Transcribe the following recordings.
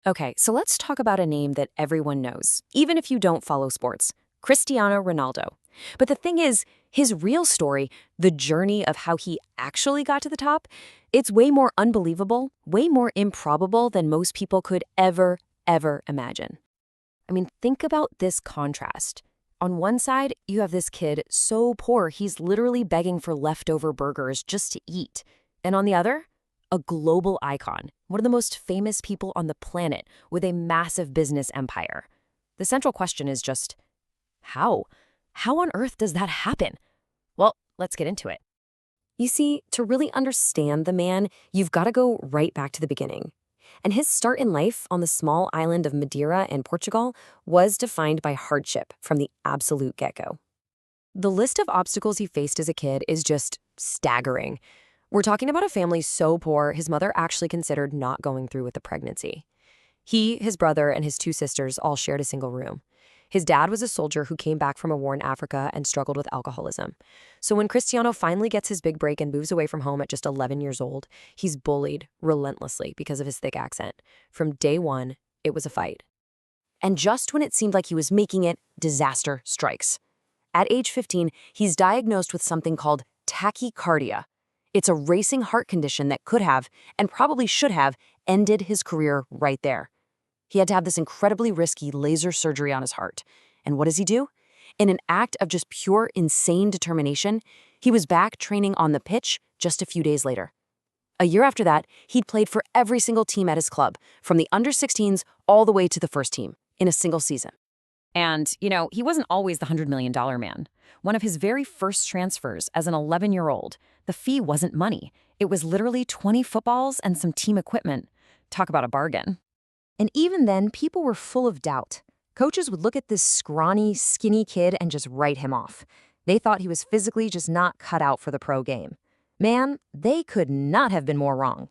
Okay, so let's talk about a name that everyone knows, even if you don't follow sports: Cristiano Ronaldo. But the thing is, his real story, the journey of how he actually got to the top, it's way more unbelievable, way more improbable than most people could ever imagine. I mean, think about this contrast. On one side, you have this kid so poor he's literally begging for leftover burgers just to eat. And on the other, a global icon, one of the most famous people on the planet with a massive business empire. The central question is just, how? How on earth does that happen? Well, let's get into it. You see, to really understand the man, you've got to go right back to the beginning. And his start in life on the small island of Madeira in Portugal was defined by hardship from the absolute get-go. The list of obstacles he faced as a kid is just staggering. We're talking about a family so poor, his mother actually considered not going through with the pregnancy. He, his brother, and his two sisters all shared a single room. His dad was a soldier who came back from a war in Africa and struggled with alcoholism. So when Cristiano finally gets his big break and moves away from home at just 11 years old, he's bullied relentlessly because of his thick accent. From day one, it was a fight. And just when it seemed like he was making it, disaster strikes. At age 15, he's diagnosed with something called tachycardia. It's a racing heart condition that could have, and probably should have, ended his career right there. He had to have this incredibly risky laser surgery on his heart. And what does he do? In an act of just pure insane determination, he was back training on the pitch just a few days later. A year after that, he'd played for every single team at his club, from the under-16s all the way to the first team, in a single season. And, he wasn't always the $100 million man. One of his very first transfers as an 11-year-old, the fee wasn't money. It was literally 20 footballs and some team equipment. Talk about a bargain. And even then, people were full of doubt. Coaches would look at this scrawny, skinny kid and just write him off. They thought he was physically just not cut out for the pro game. Man, they could not have been more wrong.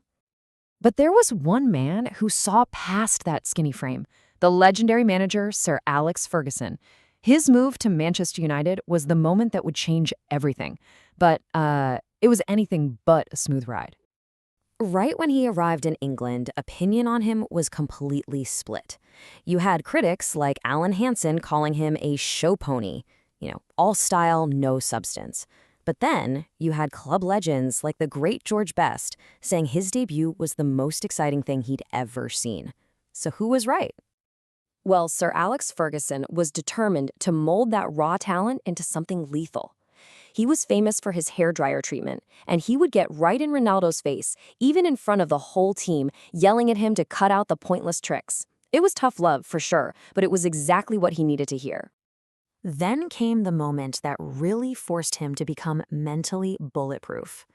But there was one man who saw past that skinny frame, the legendary manager, Sir Alex Ferguson. His move to Manchester United was the moment that would change everything. But it was anything but a smooth ride. Right when he arrived in England, opinion on him was completely split. You had critics like Alan Hansen calling him a show pony, all style, no substance. But then you had club legends like the great George Best saying his debut was the most exciting thing he'd ever seen. So who was right? Well, Sir Alex Ferguson was determined to mold that raw talent into something lethal. He was famous for his hairdryer treatment, and he would get right in Ronaldo's face, even in front of the whole team, yelling at him to cut out the pointless tricks. It was tough love, for sure, but it was exactly what he needed to hear. Then came the moment that really forced him to become mentally bulletproof.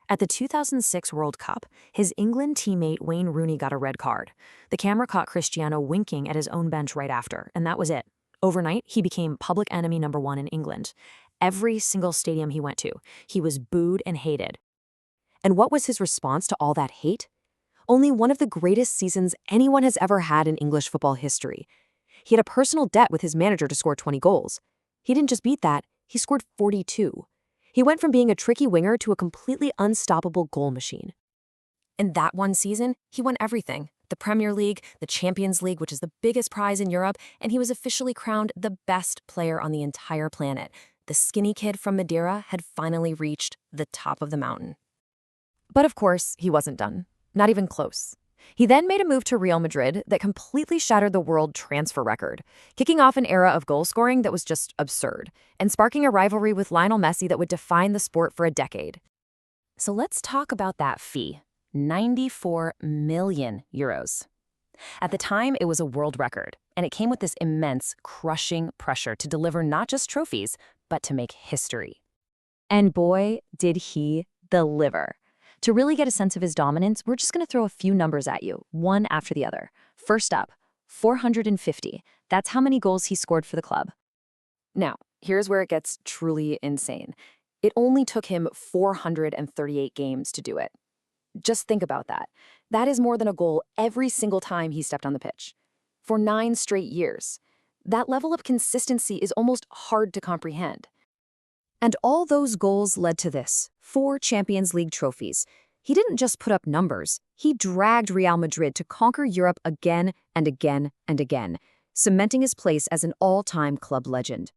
At the 2006 World Cup, his England teammate Wayne Rooney got a red card. The camera caught Cristiano winking at his own bench right after, and that was it. Overnight, he became public enemy number one in England. Every single stadium he went to, he was booed and hated. And what was his response to all that hate? Only one of the greatest seasons anyone has ever had in English football history. He had a personal debt with his manager to score 20 goals. He didn't just beat that, he scored 42. He went from being a tricky winger to a completely unstoppable goal machine. In that one season, he won everything. The Premier League, the Champions League, which is the biggest prize in Europe, and he was officially crowned the best player on the entire planet. The skinny kid from Madeira had finally reached the top of the mountain. But of course, he wasn't done. Not even close. He then made a move to Real Madrid that completely shattered the world transfer record, kicking off an era of goal scoring that was just absurd, and sparking a rivalry with Lionel Messi that would define the sport for a decade. So let's talk about that fee. 94 million euros. At the time, it was a world record, and it came with this immense, crushing pressure to deliver not just trophies, but to make history. And boy, did he deliver. To really get a sense of his dominance, we're just going to throw a few numbers at you, one after the other. First up, 450. That's how many goals he scored for the club. Now, here's where it gets truly insane. It only took him 438 games to do it. Just think about that. That is more than a goal every single time he stepped on the pitch. For 9 straight years. That level of consistency is almost hard to comprehend. And all those goals led to this: 4 Champions League trophies. He didn't just put up numbers. He dragged Real Madrid to conquer Europe again and again and again, cementing his place as an all-time club legend.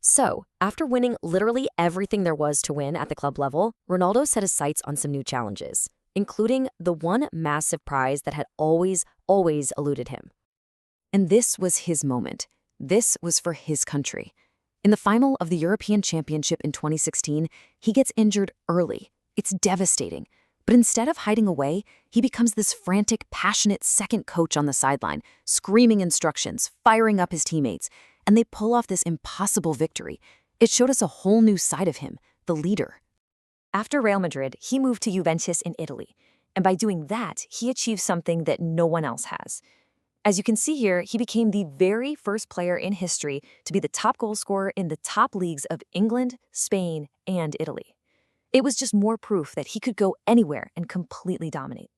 So, after winning literally everything there was to win at the club level, Ronaldo set his sights on some new challenges, including the one massive prize that had always eluded him. And this was his moment. This was for his country. In the final of the European Championship in 2016, he gets injured early. It's devastating. But instead of hiding away, he becomes this frantic, passionate second coach on the sideline, screaming instructions, firing up his teammates, and they pull off this impossible victory. It showed us a whole new side of him, the leader. After Real Madrid, he moved to Juventus in Italy, and by doing that, he achieved something that no one else has. As you can see here, he became the very first player in history to be the top goal scorer in the top leagues of England, Spain, and Italy. It was just more proof that he could go anywhere and completely dominate.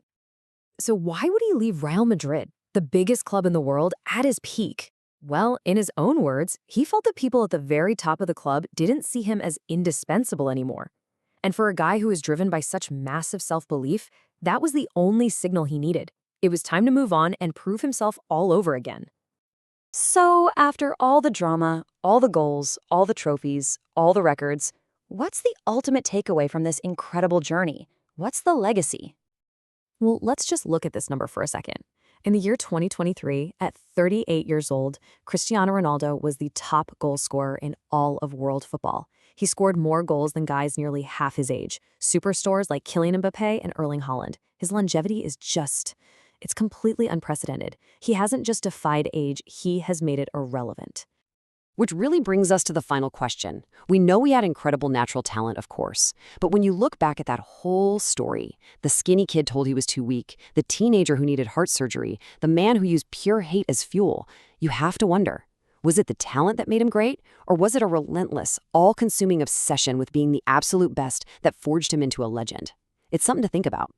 So why would he leave Real Madrid, the biggest club in the world, at his peak? Well, in his own words, he felt that people at the very top of the club didn't see him as indispensable anymore. And for a guy who was driven by such massive self-belief, that was the only signal he needed. It was time to move on and prove himself all over again. So, after all the drama, all the goals, all the trophies, all the records, what's the ultimate takeaway from this incredible journey? What's the legacy? Well, let's just look at this number for a second. In the year 2023, at 38 years old, Cristiano Ronaldo was the top goal scorer in all of world football. He scored more goals than guys nearly half his age, superstars like Kylian Mbappé and Erling Haaland. His longevity is it's completely unprecedented. He hasn't just defied age, he has made it irrelevant. Which really brings us to the final question. We know he had incredible natural talent, of course, but when you look back at that whole story, the skinny kid told he was too weak, the teenager who needed heart surgery, the man who used pure hate as fuel, you have to wonder, was it the talent that made him great, or was it a relentless, all-consuming obsession with being the absolute best that forged him into a legend? It's something to think about.